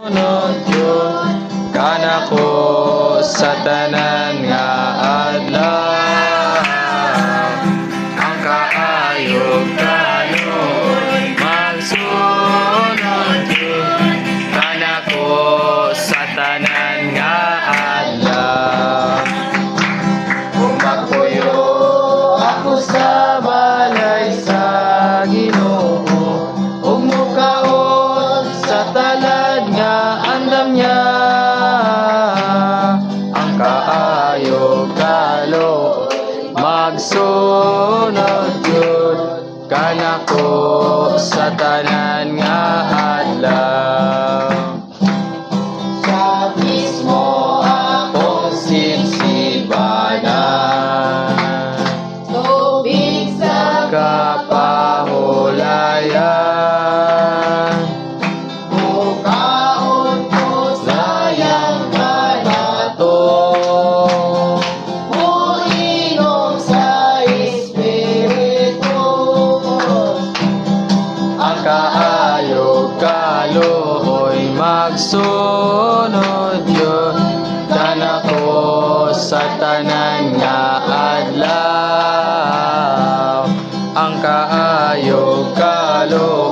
sunod yun kanako sa tanan nga adlaw. Ang kaayog kanon magsunod yun kanako sa tanan nga adlaw. Kung magpuyo ako sa balay sa Ginoo, ug mukaon sa talad nga andam niya, ang kaayog kalo magsunod yun kanako sa tanan nga adlaw. Sa mismo akong sibsibanan, tubig sa kapahulayan, mukaon ko sayang kanato, muinom sa Espiritu. Ang kaayog kaluoy magsunod yun kanako sa tanan nga adlaw. Ang kaayog kaluoy